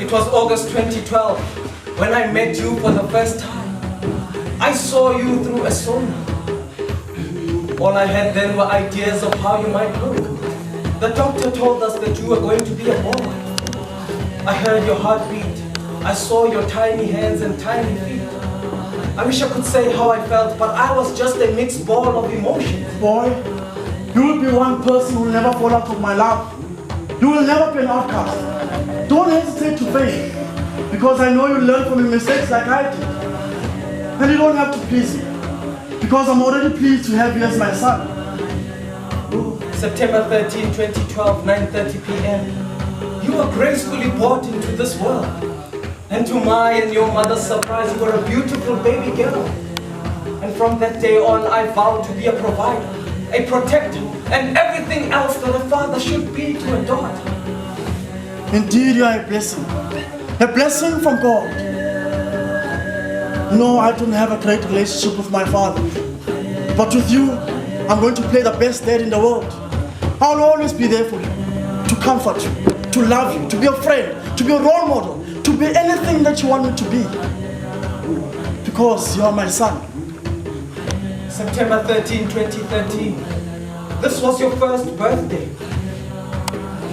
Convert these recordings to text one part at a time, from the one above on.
It was August 2012 when I met you for the first time. I saw you through a sauna. All I had then were ideas of how you might look. The doctor told us that you were going to be a boy. I heard your heartbeat. I saw your tiny hands and tiny feet. I wish I could say how I felt, but I was just a mixed ball of emotions. Boy, you will be one person who will never fall out of my love. You will never be an outcast. Don't hesitate to fail, because I know you learn from your mistakes like I did. And you don't have to please me, because I'm already pleased to have you as my son. September 13, 2012, 9:30 p.m. You were gracefully brought into this world. And to my and your mother's surprise, you were a beautiful baby girl. And from that day on, I vowed to be a provider, a protector, and everything else that a father should be to a daughter. Indeed, you are a blessing from God. No, I don't have a great relationship with my father, but with you, I'm going to play the best dad in the world. I'll always be there for you, to comfort you, to love you, to be a friend, to be a role model, to be anything that you want me to be, because you are my son. September 13, 2013. This was your first birthday.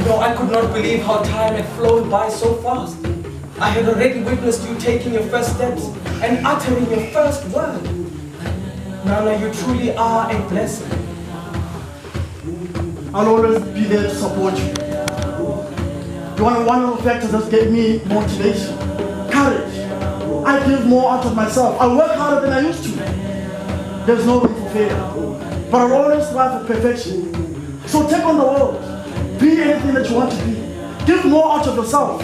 No, I could not believe how time had flown by so fast. I had already witnessed you taking your first steps and uttering your first word. Nana, you truly are a blessing. I'll always be there to support you. You are one of the factors that gave me motivation, courage. I give more out of myself. I work harder than I used to. There's no room for failure, but I'll always strive for perfection. So take on the world. Be anything that you want to be. Give more out of yourself.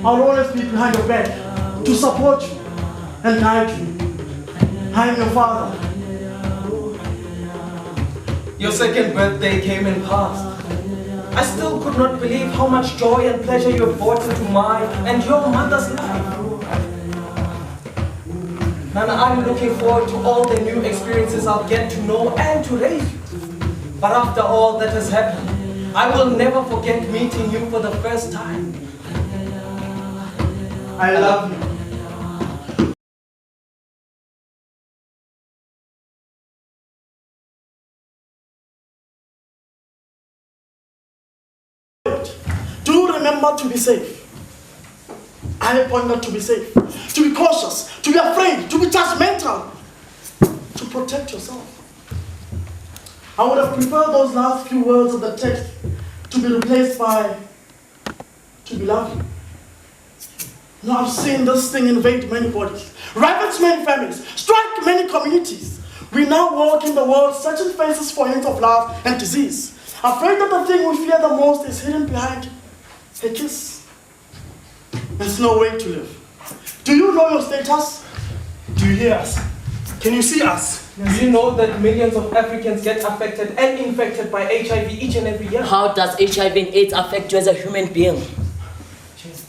I'll always be behind your back to support you and guide you. I am your father. Your second birthday came and passed. I still could not believe how much joy and pleasure you have brought into my and your mother's life. Nana, I'm looking forward to all the new experiences I'll get to know and to raise you. But after all that has happened, I will never forget meeting you for the first time. I love you. Do remember to be safe. I want not to be safe, to be cautious, to be afraid, to be judgmental, to protect yourself. I would have preferred those last few words of the text to be replaced by to be loved. Now I've seen this thing invade many bodies, ravage many families, strike many communities. We now walk in the world searching faces for hints of love and disease, afraid that the thing we fear the most is hidden behind a kiss. There's no way to live. Do you know your status? Do you hear us? Can you see us? Do you know that millions of Africans get affected and infected by HIV each and every year? How does HIV and AIDS affect you as a human being?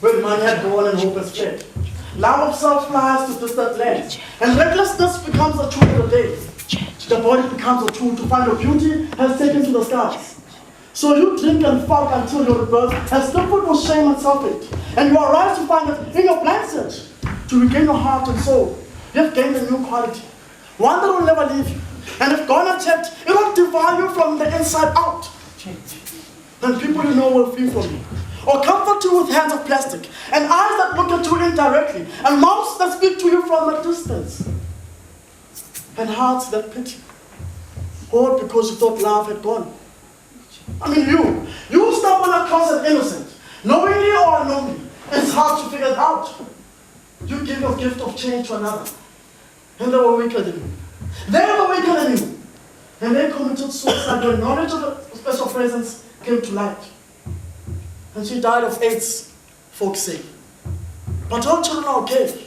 When money had gone and hope has fled, love of self flies to distant lands, and recklessness becomes a tool of the day. The body becomes a tool to find your beauty has taken to the skies. So you drink and fuck until your rebirth has suffered with shame and self-hate, and you arise to find that in your blind search to regain your heart and soul, you have gained a new quality, one that will never leave you. And if gone unchecked, it will devour you from the inside out. Then people you know will flee from you, or comfort you with hands of plastic, and eyes that look at you indirectly, and mouths that speak to you from a distance, and hearts that pity, all because you thought love had gone. I mean, you stumble across an innocent, knowingly or unknowingly. It's hard to figure it out. You you give your gift of change to another? And they were weaker than you. They were weaker than you. And they committed suicide when knowledge of the special presence came to light. And she died of AIDS, folks say. But her children are okay.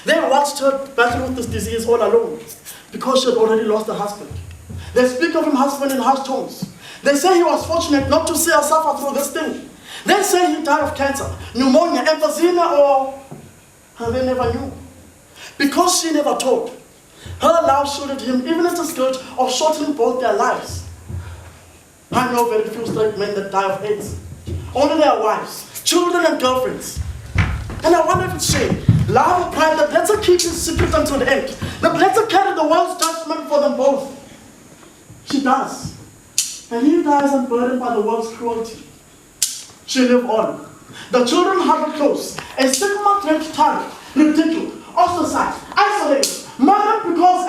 They watched her battle with this disease all alone because she had already lost her husband. They speak of him husband in harsh tones. They say he was fortunate not to see her suffer through this thing. They say he died of cancer, pneumonia, emphysema, or... and they never knew. Because she never told. Her love shielded him even at the scourge of shortening both their lives. I know very few straight men that die of AIDS. Only their wives, children and girlfriends. And I wonder if it's shame, love or pride that lets her keep his secret until the end, that lets her carry the world's judgment for them both. She does. And he dies unburdened by the world's cruelty. She lived on. The children huddled close, a stigma-drenched tongue, ridiculed, ostracized, isolated, murdered because